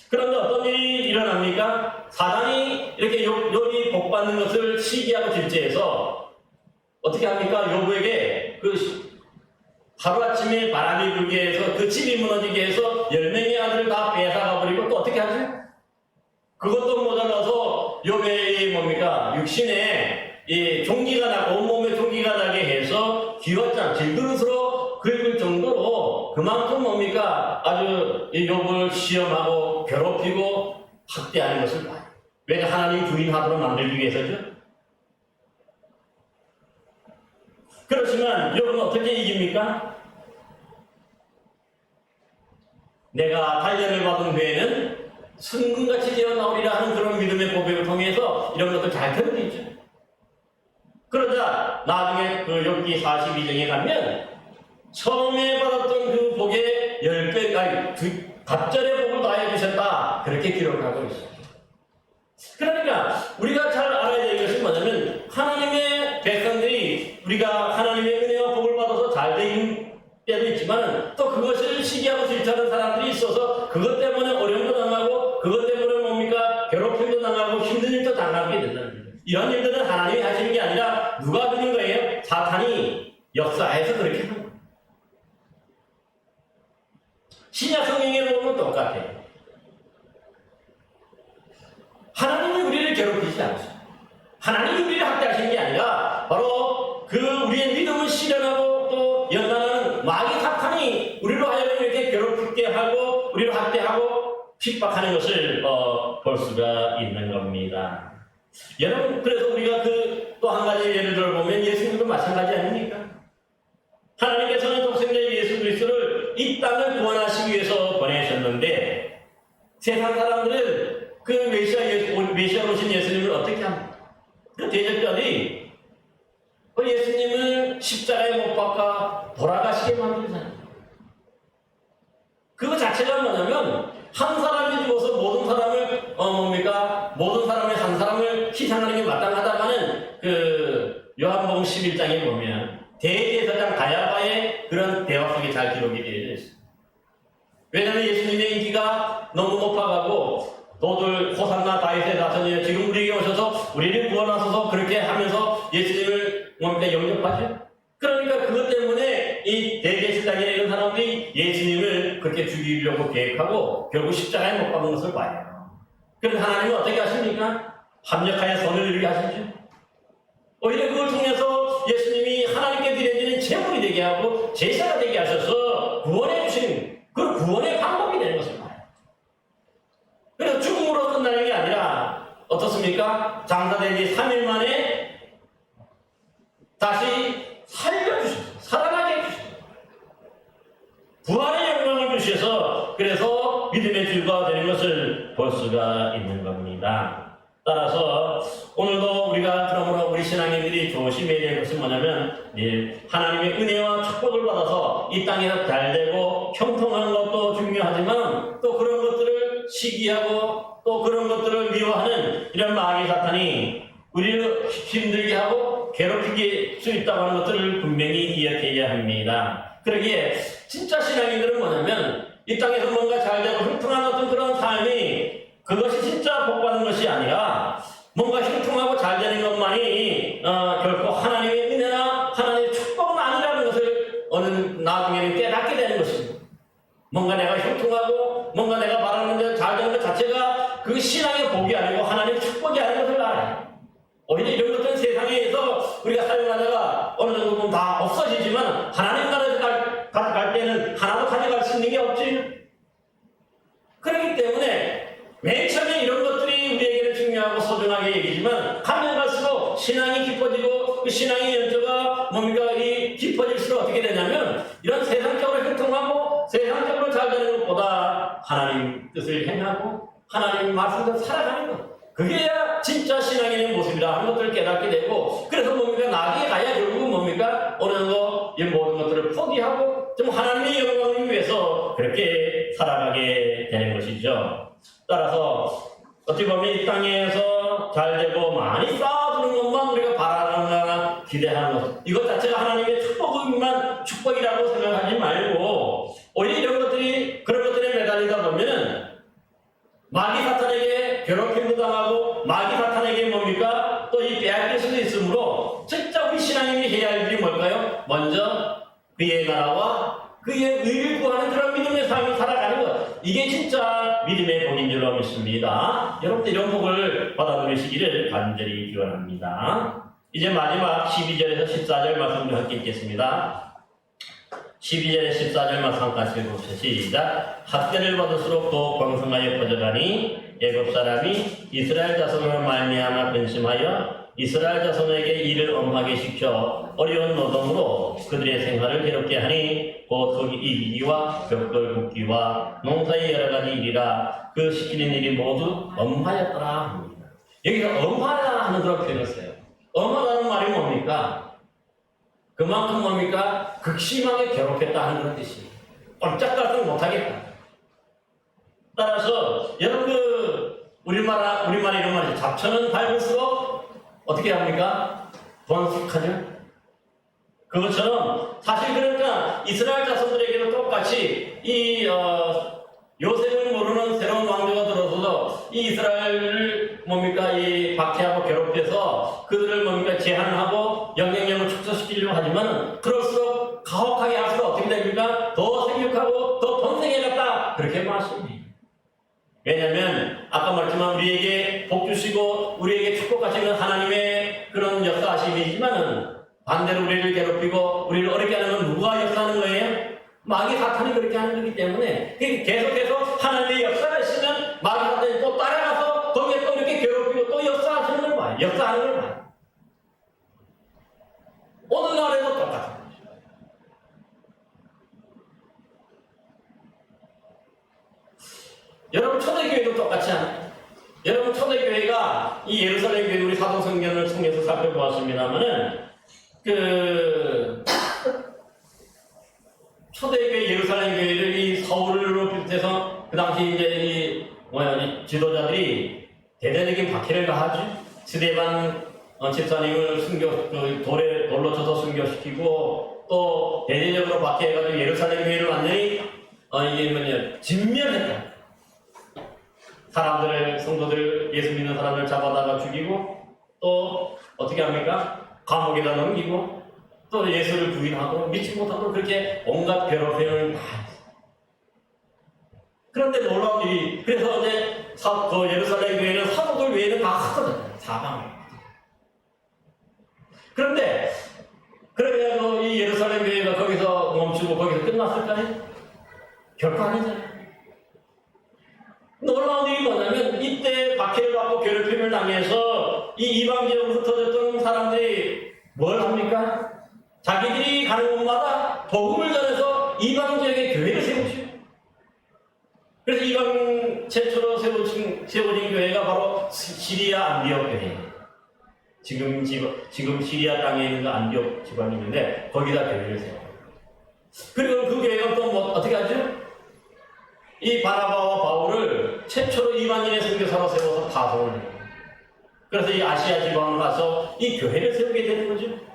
그런데 어떤 일이 일어납니까? 사단이 이렇게 욥이 복받는 것을 시기하고 질제해서 어떻게 합니까? 욥에게 하루아침에 바람이 불게 해서 그 집이 무너지게 해서 10명의 아들을 다 빼앗아가 버리고 또 어떻게 하죠? 그것도 모자라서 욥의 뭡니까? 육신에 이 종기가 나고 온몸에 종기가 나게 해서 기왓장 질그릇으로 긁을 정도로 그만큼 뭡니까? 아주 이 욥을 시험하고 괴롭히고 학대하는 것을 봐요. 왜 하나님 부인하도록 만들기 위해서죠? 그렇지만 욥은 어떻게 이깁니까? 내가 단련을 받은 후에는 순금같이 되어 나오리라 하는 그런 믿음의 고백을 통해서 이런 것들 잘 견디죠. 그러자 나중에 그 욥기 42장에 가면 처음에 받았던 그 복의 10배, 아니, 갑절의 복을 더하여 주셨다. 그렇게 기록하고 있어요. 그러니까 우리가 잘 알아야 되는 것이 뭐냐면 하나님의 백성들이 우리가 하나님의 은혜와 복을 받아서 잘 되는 때도 있지만 또 그것을 시기하고 질투하는 사람들이 있어서 그것 때문에 어려움도 당하고 그것 때문에 뭡니까? 괴롭힘도 당하고 힘든 일도 당하게 된다는 거예요. 이런 일들은 하나님이 하시는 게 아니라 누가 하는 거예요? 사탄이 역사해서 그렇게 하는 거예요. 신약 성경에 보면 똑같아요. 하나님이 우리를 괴롭히지 않으셔요. 하나님이 우리를 학대하시는 게 아니라 바로 그 우리의 믿음을 실현하고 또 연단하는 마귀 사탄이 우리로 하여금 이렇게 괴롭히게 하고 우리를 학대하고 핍박하는 것을 볼 수가 있는 겁니다. 여러분, 그래서 우리가 그 또 한 가지 예를 들어보면 예수님도 마찬가지 아닙니까? 하나님께서는 독생자 예수 그리스도를 이 땅을 구원하시기 위해서 보내셨는데 세상 사람들은 그 메시아로 오신 예수님을 어떻게 합니까? 그 대적자들이 그 예수님을 십자가에 못 박아 돌아가시게 만들잖아요. 그거 자체가 뭐냐면 한 사람이 죽어서 모든 사람을 모든 사람의 한 사람을 희생하는 게 마땅하다가는 그 요한복음 11장에 보면 대제사장 가야바의 그런 대화 속에 잘 기록이 되어 있어요. 왜냐하면 예수님의 인기가 너무 높아가고 도들 호산나 다윗의 자손이여 지금 우리에게 오셔서 우리를 구원하소서 그렇게 하면서 예수님을 영접하죠. 그러니까 그것 때문에 이 대제사장이나 이런 사람들이 예수님을 그렇게 죽이려고 계획하고 결국 십자가에 못 박은 것을 봐요. 그럼 하나님은 어떻게 하십니까? 합력하여 선을 이루게 하시죠. 오히려 그걸 통해서 예수님이 하나님께 드려지는 제물이 되게 하고 제사가 되게 하셔서 구원해 주시는 그 구원의 방법이 되는 것을 봐요. 그래서 죽음으로 끝나는 게 아니라 어떻습니까? 장사되지 3일 만에 다시 살려주셔서 살아나게 해주셔서 부활의 영광을 주셔서 그래서 믿음의 줄과 되는 것을 볼 수가 있는 겁니다. 따라서 오늘도 우리가 그러므로 우리 신앙인들이 조심해야 될 것은 뭐냐면 하나님의 은혜와 축복을 받아서 이 땅에서 잘되고 형통하는 것도 중요하지만 또 그런 것들을 시기하고 또 그런 것들을 미워하는 이런 마귀 사탄이 우리를 힘들게 하고 괴롭히게 수 있다고 하는 것들을 분명히 기억해야 합니다. 그러기에 진짜 신앙인들은 뭐냐면 이 땅에서 뭔가 잘되고 형통한 어떤 그런 삶이 그것이 진짜 복받는 것이 아니라 뭔가 형통하고 잘되는 것만이 결코 하나님의 은혜나 하나님의 축복은 아니라는 것을 어느 나중에는 깨닫게 되는 것입니다. 뭔가 내가 형통하고 뭔가 내가 말하는 대로 잘되는 것 자체가 그 신앙의 복이 아니고 하나님의 축복이 아닌 것을 알아요. 오히려 이런 것들은 세상에서 우리가 사용하다가 어느 정도 보면 다 없어지지만 하나님 나라에서 갈 때는 하나도 가져갈 수 있는 게 없지. 그렇기 때문에 맨 처음에 이런 것들이 우리에게는 중요하고 소중하게 얘기지만 가면 갈수록 신앙이 깊어지고 그 신앙의 연조가 뭡니까 이 깊어질수록 어떻게 되냐면 이런 세상적으로 형통하고 세상적으로 잘 되는 것보다 하나님 뜻을 행하고 하나님 말씀대로 살아가는 것 그게야 진짜 신앙인의 모습이라 하는 것들을 깨닫게 되고 그래서 뭡니까 나중에 가야 결국은 뭡니까 어느 정도 이 모든 것들을 포기하고 좀 하나님의 영광을 위해서 그렇게 살아가게 되는 것이죠. 따라서 어떻게 보면 이 땅에서 잘되고 많이 쌓아두는 것만 우리가 바라거나 기대하는 것 이것 자체가 하나님의 축복이라고 생각하지 말고 오히려 이런 것들이 그런 것들에 매달리다 보면은 마귀 사탄에게 괴롭힘도 당하고 마귀 사탄에게 뭡니까 또 이 빼앗길 수도 있으므로 진짜 우리 신앙인이 해야 할 일이 뭘까요? 먼저 그의 나라와 그의 의를 구하는 그런 믿음의 삶을 살아가는 것 이게 진짜 믿음의 복인 줄로 믿습니다. 여러분들 이런 복을 받아 누리시기를 간절히 기원합니다. 이제 마지막 12절에서 14절 말씀 좀 함께 읽겠습니다. 12절에 14절 말씀 같이 읽읍시다. 시작. 학대를 받을수록 더욱 광성하여 퍼져가니 애굽 사람이 이스라엘 자손으로 말미암아 근심하여 이스라엘 자손에게 일을 엄하게 시켜 어려운 노동으로 그들의 생활을 괴롭게 하니 곧 거기 이기기와 벽돌 굽기와 농사의 여러 가지 일이라 그 시키는 일이 모두 엄하였더라 합니다. 여기서 엄하다 하는 그런 표현을 써요. 엄하다는 말이 말이 뭡니까? 그만큼 뭡니까? 극심하게 괴롭혔다는 그런 뜻이에요. 꼼짝달싹 못하겠다. 따라서 여러분 우리말 이런 말이죠. 잡초는 밟을수록 어떻게 합니까? 번식하죠. 그것처럼 사실 그러니까 이스라엘 자손들에게도 똑같이 이 요셉을 모르는 새로운 왕조가 들어서도 이 이스라엘을 뭡니까 이 박해하고 괴롭혀서 그들을 뭡니까 제한하고 영향력을 축소시키려고 하지만 그럴수록 가혹하게 할수록 어떻게 됩니까? 더 생육하고 더 번성해졌다 그렇게 말씀입니다. 왜냐하면 아까 말했지만 우리에게 복 주시고 우리에게 축복하시는 하나님의 그런 역사하심이지만은 반대로 우리를 괴롭히고 우리를 어렵게 하는 건 누가 역사하는 거예요? 마귀 사탄이 그렇게 하는 거기 때문에 계속해서 하나님의 역사가 있으면 마귀 사탄이 또 따라가서 거기에 또 이렇게 괴롭히고 또 역사하시는 걸 봐요. 역사하는 걸 봐요. 오늘날에도 똑같은 거죠. 여러분 초대교회도 똑같지 않아요? 여러분 초대교회가 이 예루살렘 교회 우리 사도성경을 통해서 살펴보았습니다만은 초대교회 예루살렘 교회를 이 서울로 비롯해서 그 당시 이제 이 지도자들이 대대적인 박해를 가하죠. 스데반 집사님을 돌로 쳐서 순교시키고 또 대대적으로 박해해가지고 예루살렘 교회를 완전히 진멸했다. 사람들을 성도들 예수 믿는 사람들 잡아다가 죽이고 또 어떻게 합니까? 감옥에다 넘기고 또 예수를 부인하고 믿지 못하고 그렇게 온갖 괴롭힘을 다 했어요. 그런데 놀라운 일이 그래서 이제 그 예루살렘 교회는 사도들 외에는 다 흩어졌어요. 사방을. 그런데 그래가지고 이 예루살렘 교회가 거기서 멈추고 거기서 끝났을까요? 결코 아니잖아요. 놀라운 일이 뭐냐면 이때 박해를 받고 괴롭힘을 당해서 이 이방 지역으로 흩어졌던 사람들이 뭘 합니까? 자기들이 가는 곳마다 복음을 전해서 이방 지역에 교회를 세우죠. 그래서 이방 최초로 세워진 교회가 바로 시리아 안디옥 교회예요. 지금 시리아 땅에 있는 안디옥 지방이 있는데 거기다 교회를 세워요. 그리고 그 교회가 또 어떻게 하죠? 이 바나바와 바울을 최초로 이방인의 선교사로 세워서 파송을 해요. 그래서 이 아시아 지방을 가서 이 교회를 세우게 되는 거죠.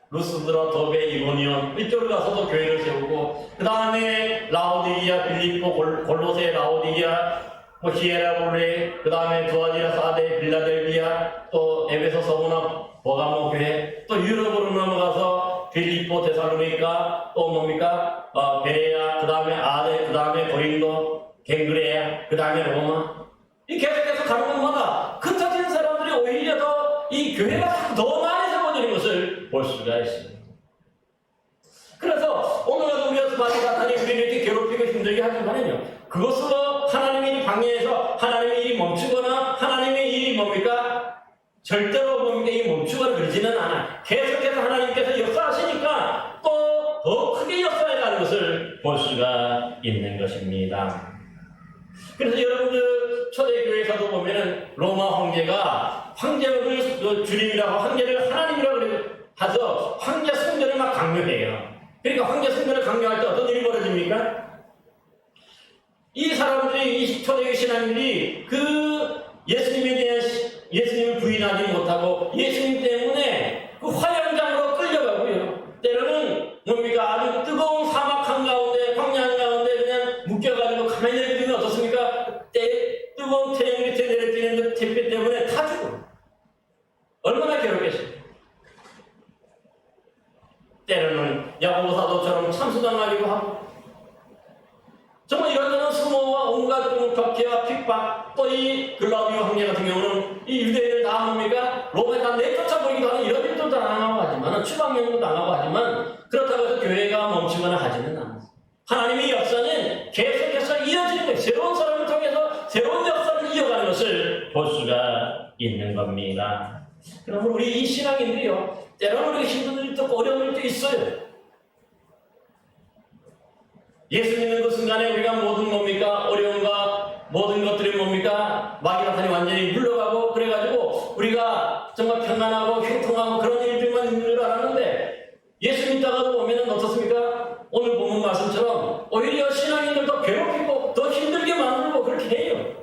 루스드라, 더베, 이고니온 이쪽으로 가서도 교회를 세우고 그 다음에 라오디기아, 빌립보, 골로새, 라오디기아, 히에라볼레, 그 다음에 두아디라, 사데, 빌라델비아, 또 에베소, 서무나, 버가모 교회, 또 유럽으로 넘어가서 빌립보, 데살로니가, 또 뭡니까? 베레아, 그 다음에 아데, 그 다음에 고린도, 갱그레아, 그 다음에 로마. 이 계속해서 가는 곳마다 흩어진 사람들이 오히려 더 이 교회가 더 많이 세워지는 것을 볼 수가 있습니다. 그래서 오늘날도 우리가 마귀 사탄이 우리를 이렇게 괴롭히고 힘들게 하지만요. 그것으로 하나님의 일이 방해해서 하나님의 일이 멈추거나 하나님의 일이 뭡니까? 절대로 뭡니까? 이 멈추거나 그러지는 않아요. 계속해서 하나님께서 역사하시니까 또 더 크게 역사해가는 것을 볼 수가 있는 것입니다. 그래서 여러분들 초대교회에서도 보면은 로마 황제가 황제를 주님이라고 황제를 하나님이라고 해서 황제 숭배를 막 강요해요. 그러니까 황제 숭배를 강요할 때 어떤 일이 벌어집니까? 이 사람들이 이 초대교회 신앙인들이 그 예수님에 대한 예수님을 부인하지 못하고 예수님 때문에 그 화양장으로 끌려가고요. 때로는 뭡니까? 아주 뜨거운 사막 한가운데 광야 한가운데 그냥 묶여가지고 가만히 내려뜨리면 어떻습니까? 뜨거운 태양 밑에 내려뜨리는 그 햇빛 때문에 다 죽어요. 얼마나 괴롭겠습니까? 때로는 야고보 사도처럼 참수당하기도 하고 정말 이런저런 수모와 온갖 박해와 핍박 또 이 글라우디오 황제 같은 경우는 이 유대인을 다 뭡니까? 로마에 다 내쫓아버리기도 하는 이런 일도 당하고 하지만 추방령도 당하고 하지만 그렇다고 해서 교회가 멈추거나 하지는 않았어요. 하나님의 역사는 계속해서 이어지는 거예요. 새로운 사람을 통해서 새로운 역사를 이어가는 것을 볼 수가 있는 겁니다. 그러면 우리 이 신앙인들이요. 때로는 우리가 힘든 일도 있고 어려운 일도 있어요. 예수 믿는 그 순간에 우리가 모든 뭡니까? 어려움과 모든 것들이 뭡니까? 마귀 사탄이 완전히 물러가고 그래가지고 우리가 정말 평안하고 형통하고 그런 일들만 있는 줄 알았는데 예수 믿다가 보면 어떻습니까? 오늘 본문 말씀처럼 오히려 신앙인들 더 괴롭히고 더 힘들게 만들고 그렇게 해요.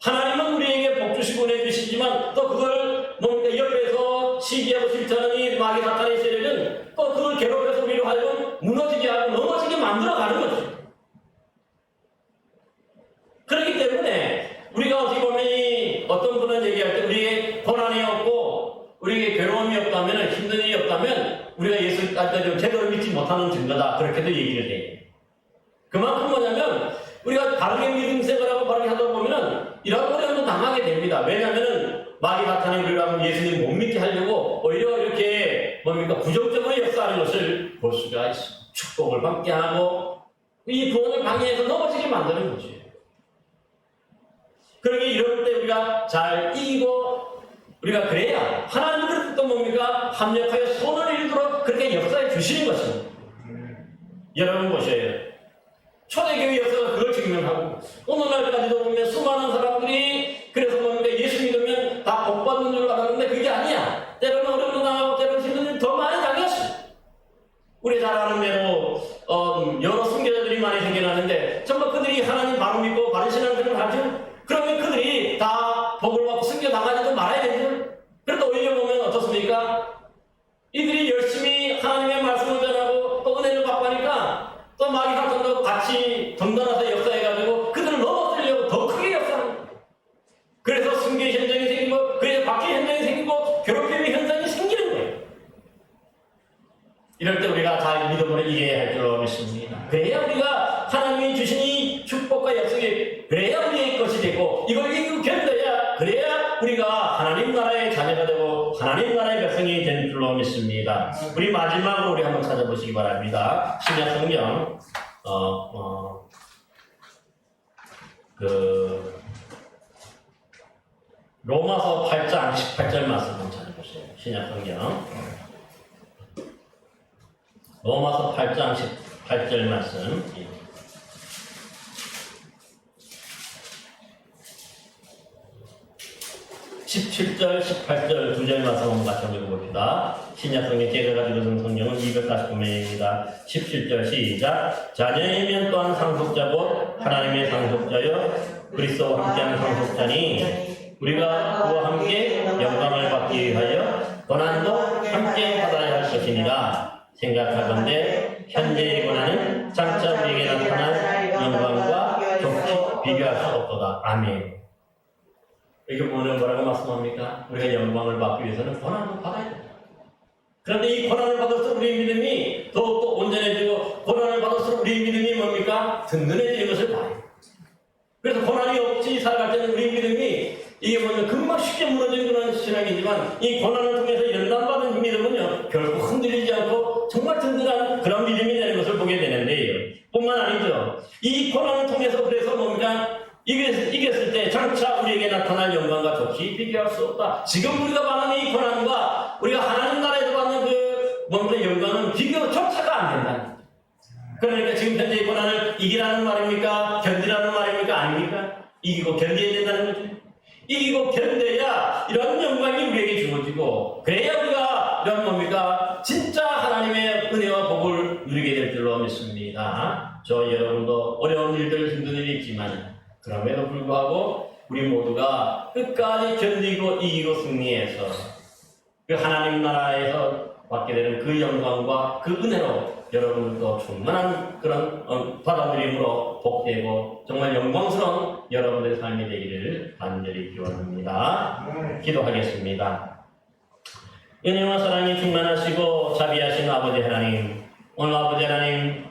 하나님은 우리에게 복 주시고 은혜 주시지만 또 그걸 뭔가 옆에서 시기하고 싫다는 이 마귀 사탄의 세력은 또 그걸 괴롭혀서 우리로 하여금 무너지게 하고 넘어지게 만들어가는 거죠. 그렇기 때문에 우리가 어떻게 보면 어떤 분은 얘기할 때 우리에게 고난이 없고 우리에게 괴로움이 없다면 힘든 일이 없다면 우리가 예수를 제대로 믿지 못하는 증거다 그렇게도 얘기를 해요. 그만큼 뭐냐면 우리가 바르게 믿음 생활하고 바르게 하다 보면은 이런 어려움도 당하게 됩니다. 왜냐하면은 마귀 사탄이 우리가 예수님 못 믿게 하려고 오히려 이렇게 뭡니까 부정적으로 역사하는 것을 볼 수가 있습니다. 축복을 받게 하고 이 구원을 방해해서 넘어지게 만드는 거죠. 그러게 이럴 때 우리가 잘 이기고 우리가 그래야 하나님은 또 뭡니까 합력하여 손을 이루도록 그렇게 역사해 주시는 것입니다. 여러분 보셔요. 초대교회 역사가 그걸 증명하고 오늘날까지도 보면 수많은 사람들이 그래서 뭡니까 예수 믿으면 다 복받는 줄 알았는데 그게 아니야. 때로는 어려움도 당하고 때로는 힘든 일 더 많이 당했어. 우리 잘 아는 대로 여러 순교자들이 많이 생겨나는데 정말 그들이 하나님 바로 믿고 바른 신앙생활을 하죠. 그러면 그들이 다 복을 받고 순교 당하지도 말아야 되죠. 그래도 오히려 보면 어떻습니까? 이들이 열심히 하나님의 말씀을 전하고 또 은혜를 받고 하니까 또 마귀 사탄도 같이 덩달아서 역사해가지고 그들을 넘어뜨리려고 더 크게 역사합니다. 그래서 순교 현장이 생기고 그래서 박해 현장이 생기고 괴롭힘의 현장이 생기는 거예요. 이럴 때 우리가 잘 믿음으로 이겨야 할 줄 믿습니다. 그래야 우리가 하나님이 주신 이 축복과 약속이 그래야 우리의 것이 되고 이걸 이기고 견뎌야 그래야 우리가 하나님 나라의 자녀가 되고 하나님 나라의 백성이 된 줄로 믿습니다. 우리 마지막으로 우리 한번 찾아보시기 바랍니다. 신약 성경 로마서 8장 18절 말씀 한번 찾아보세요. 신약 성경 로마서 8장 18절 말씀 17절, 18절 두 절 말씀 한번 같이 읽어봅시다. 신약성경 제가 가지고 있는 성경은 249면입니다. 17절 시작. 자녀이면 또한 상속자고 하나님의 상속자여 그리스도와 함께하는 상속자니 우리가 그와 함께 영광을 받기 위하여 고난도 함께 받아야 할 것이니라. 생각하건대 현재의 고난은 장차 우리에게 나타날 영광과 좁히 비교할 수 없도다. 아멘. 이게 뭐라고 말씀합니까? 우리가 영광을 받기 위해서는 고난을 받아야 된다. 그런데 이 고난을 받을수록 우리 믿음이 더욱더 온전해지고 고난을 받을수록 우리 믿음이 뭡니까? 든든해지는 것을 봐요. 그래서 고난이 없이 살아갈 때는 우리 믿음이 이게 뭐냐면 금방 쉽게 무너지는 그런 신앙이지만 이 고난을 통해서 연단받은 믿음은요 결코 흔들리지 않고 정말 든든한 그런 믿음이 되는 것을 보게 되는데요. 뿐만 아니죠. 이 고난을 통해서 그래서 뭡니까? 이겼을 때 장차 우리에게 나타날 영광과 좁히 비교할 수 없다. 지금 우리가 받는 이 고난과 우리가 하나님 나라에서 받는 영광은 비교조차가 안 된다. 그러니까 지금 현재 이 고난을 이기라는 말입니까? 견디라는 말입니까? 아닙니까? 이기고 견뎌야 된다는 거죠. 이기고 견뎌야 이런 영광이 우리에게 주어지고 그래야 우리가 이런 뭡니까? 진짜 하나님의 은혜와 복을 누리게 될 줄로 믿습니다. 저 여러분도 어려운 일들 힘든 일이 있지만 그럼에도 불구하고 우리 모두가 끝까지 견디고 이기고 승리해서 그 하나님 나라에서 받게 되는 그 영광과 그 은혜로 여러분들도 충만한 그런 받아들임으로 복되고 정말 영광스러운 여러분들의 삶이 되기를 간절히 기원합니다. 기도하겠습니다. 은혜와 사랑이 충만하시고 자비하신 아버지 하나님, 오늘 아버지 하나님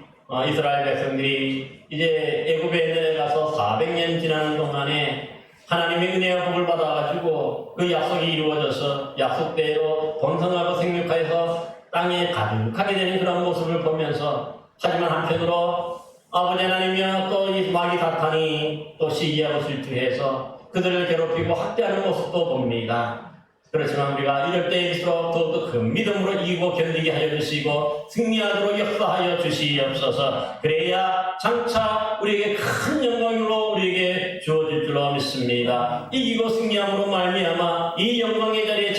이스라엘 백성들이 이제 애굽에 가서 400년 지나는 동안에 하나님의 은혜와 복을 받아가지고 그 약속이 이루어져서 약속대로 번성하고 생육하여서 땅에 가득하게 되는 그런 모습을 보면서 하지만 한편으로 아버지 하나님이여 또 이 마귀 사탄이 또 시기하고 질투해서 그들을 괴롭히고 학대하는 모습도 봅니다. 그렇지만 우리가 이럴 때일수록 더욱더 큰 믿음으로 이기고 견디게 하여 주시고 승리하도록 역사하여 주시옵소서. 그래야 장차 우리에게 큰 영광으로 우리에게 주어질 줄로 믿습니다. 이기고 승리함으로 말미암아 이 영광의 자리에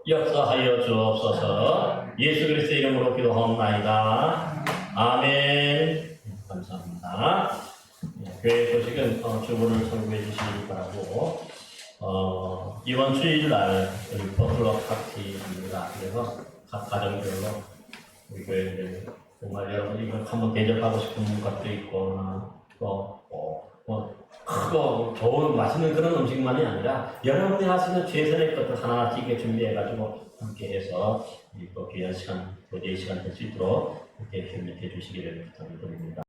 역사하여 주옵소서. 예수 그리스도의 이름으로 기도하옵나이다. 아멘. 감사합니다. 교회 소식은 주보를 참고해 주시기 바라고, 이번 주일날 버틀러 파티입니다. 그래서 각 가정별로 우리 교회들 정말 여러분 이거 한번 대접하고 싶은 것도 있거나 크고 좋은 맛있는 그런 음식만이 아니라 여러분이 하시는 최선의 것들 하나씩 준비해가지고 함께해서 또 귀한 시간, 교제의 시간 될 수 있도록 이렇게 협력해 주시기를 부탁드립니다.